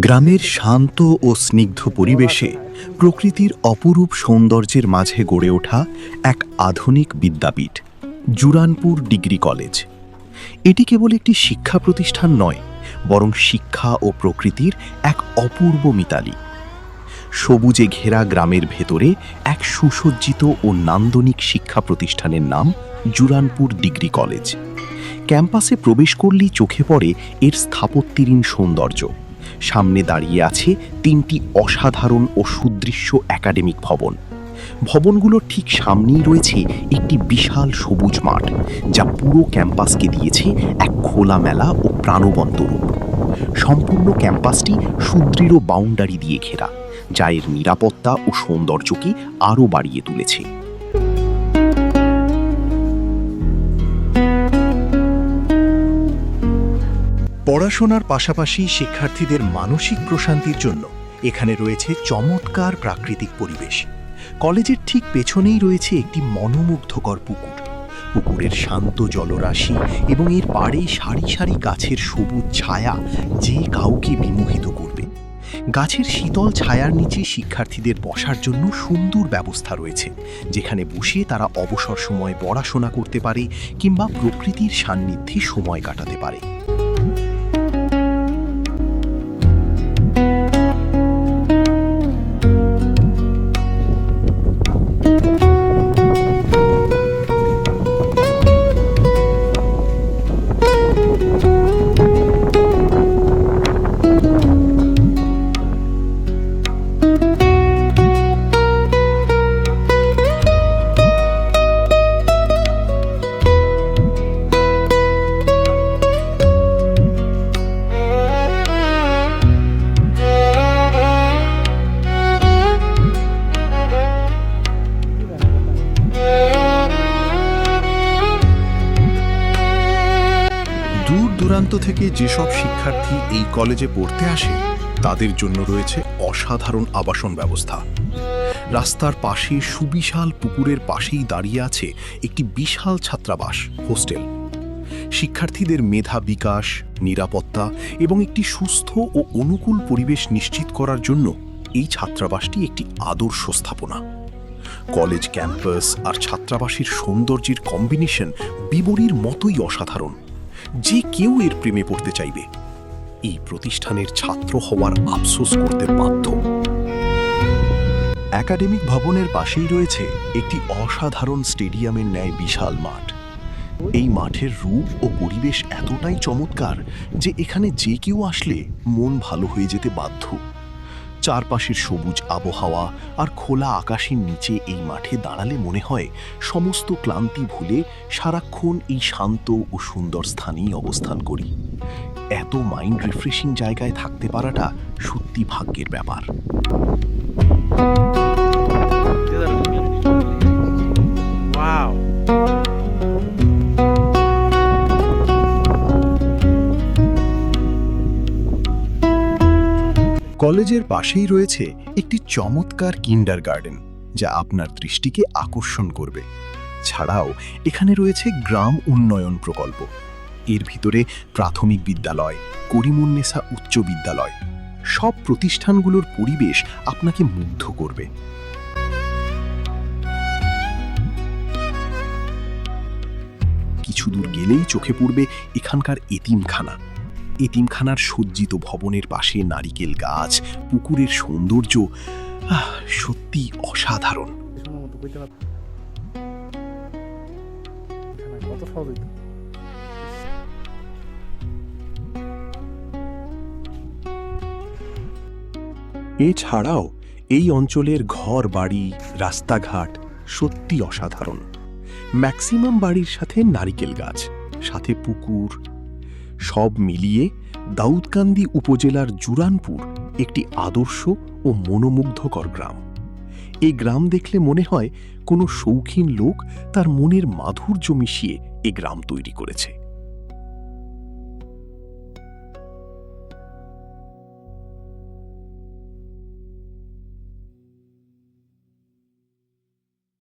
গ্রামের শান্ত ও স্নিগ্ধ পরিবেশে প্রকৃতির অপরূপ সৌন্দর্যের মাঝে গড়ে ওঠা এক আধুনিক বিদ্যাপীঠ, জুরানপুর ডিগ্রি কলেজ। এটি কেবল একটি শিক্ষা প্রতিষ্ঠান নয়, বরং শিক্ষা ও প্রকৃতির এক অপূর্ব মিতালি। সবুজে ঘেরা গ্রামের ভেতরে এক সুসজ্জিত ও নান্দনিক শিক্ষা প্রতিষ্ঠানের নাম জুরানপুর ডিগ্রি কলেজ। ক্যাম্পাসে প্রবেশ করলেই চোখে পড়ে এর স্থাপত্যিক সৌন্দর্য। সামনে দাঁড়িয়ে আছে ৩টি অসাধারণ ও সুদৃশ্য একাডেমিক ভবন। ভবনগুলোর ঠিক সামনেই রয়েছে একটি বিশাল সবুজ মাঠ, যা পুরো ক্যাম্পাসকে দিয়েছে এক খোলামেলা ও প্রাণবন্ত রূপ। সম্পূর্ণ ক্যাম্পাসটি সুদৃঢ় বাউন্ডারি দিয়ে ঘেরা, যা এর নিরাপত্তা ও সৌন্দর্যকে আরও বাড়িয়ে তুলেছে। পড়াশোনার পাশাপাশি শিক্ষার্থীদের মানসিক প্রশান্তির জন্য এখানে রয়েছে চমৎকার প্রাকৃতিক পরিবেশ। কলেজের ঠিক পেছনেই রয়েছে একটি মনোমুগ্ধকর পুকুর। পুকুরের শান্ত জলরাশি এবং এর পাড়ে সারি সারি গাছের সবুজ ছায়া যে কাউকে বিমোহিত করবে। গাছের শীতল ছায়ার নিচে শিক্ষার্থীদের বসার জন্য সুন্দর ব্যবস্থা রয়েছে, যেখানে বসে তারা অবসর সময় পড়াশোনা করতে পারে কিংবা প্রকৃতির সান্নিধ্যে সময় কাটাতে পারে। দূর দূরান্ত থেকে যেসব শিক্ষার্থী এই কলেজে পড়তে আসে, তাদের জন্য রয়েছে অসাধারণ আবাসন ব্যবস্থা। রাস্তার পাশে সুবিশাল পুকুরের পাশেই দাঁড়িয়ে আছে একটি বিশাল ছাত্রাবাস হোস্টেল। শিক্ষার্থীদের মেধা বিকাশ, নিরাপত্তা এবং একটি সুস্থ ও অনুকূল পরিবেশ নিশ্চিত করার জন্য এই ছাত্রাবাসটি একটি আদর্শ স্থাপনা। কলেজ ক্যাম্পাস আর ছাত্রাবাসের সৌন্দর্যের কম্বিনেশন বিবরীর মতোই অসাধারণ। যে কেউ এর প্রেমে পড়তে চাইবে। এই প্রতিষ্ঠানের ছাত্র হওয়ার আফসোস করতে বাধ্য। একাডেমিক ভবনের পাশেই রয়েছে একটি অসাধারণ স্টেডিয়ামের ন্যায় বিশাল মাঠ। এই মাঠের রূপ ও পরিবেশ এতটাই চমৎকার যে এখানে যে কেউ আসলে মন ভালো হয়ে যেতে বাধ্য। চারপাশের সবুজ আবহাওয়া আর খোলা আকাশের নিচে এই মাঠে দাঁড়ালে মনে হয় সমস্ত ক্লান্তি ভুলে সারাক্ষণ এই শান্ত ও সুন্দর স্থানেই অবস্থান করি। এত মাইন্ড রিফ্রেশিং জায়গায় থাকতে পারাটা সত্যি ভাগ্যের ব্যাপার। কলেজের পাশেই রয়েছে একটি চমৎকার কিন্ডারগার্টেন, যা আপনার দৃষ্টিকে আকর্ষণ করবে। ছাড়াও এখানে রয়েছে গ্রাম উন্নয়ন প্রকল্প। এর ভিতরে প্রাথমিক বিদ্যালয়, করিমুন্নেসা উচ্চ বিদ্যালয়, সব প্রতিষ্ঠানগুলোর পরিবেশ আপনাকে মুগ্ধ করবে। কিছু দূর গেলেই চোখে পড়বে এখানকার এতিমখানা। এতিমখানার সজ্জিত ভবনের পাশে নারিকেল গাছ, পুকুরের সৌন্দর্য সত্যি অসাধারণ। এছাড়াও এই অঞ্চলের ঘর বাড়ি, রাস্তাঘাট সত্যি অসাধারণ। ম্যাক্সিমাম বাড়ির সাথে নারিকেল গাছ, সাথে পুকুর, সব মিলিয়ে দাউদকান্দি উপজেলার জুরানপুর একটি আদর্শ ও মনোমুগ্ধকর গ্রাম। এই গ্রাম দেখলে মনে হয় কোনো শৌখিন লোক তার মনের মাধুর্য মিশিয়ে এ গ্রাম তৈরি করেছে।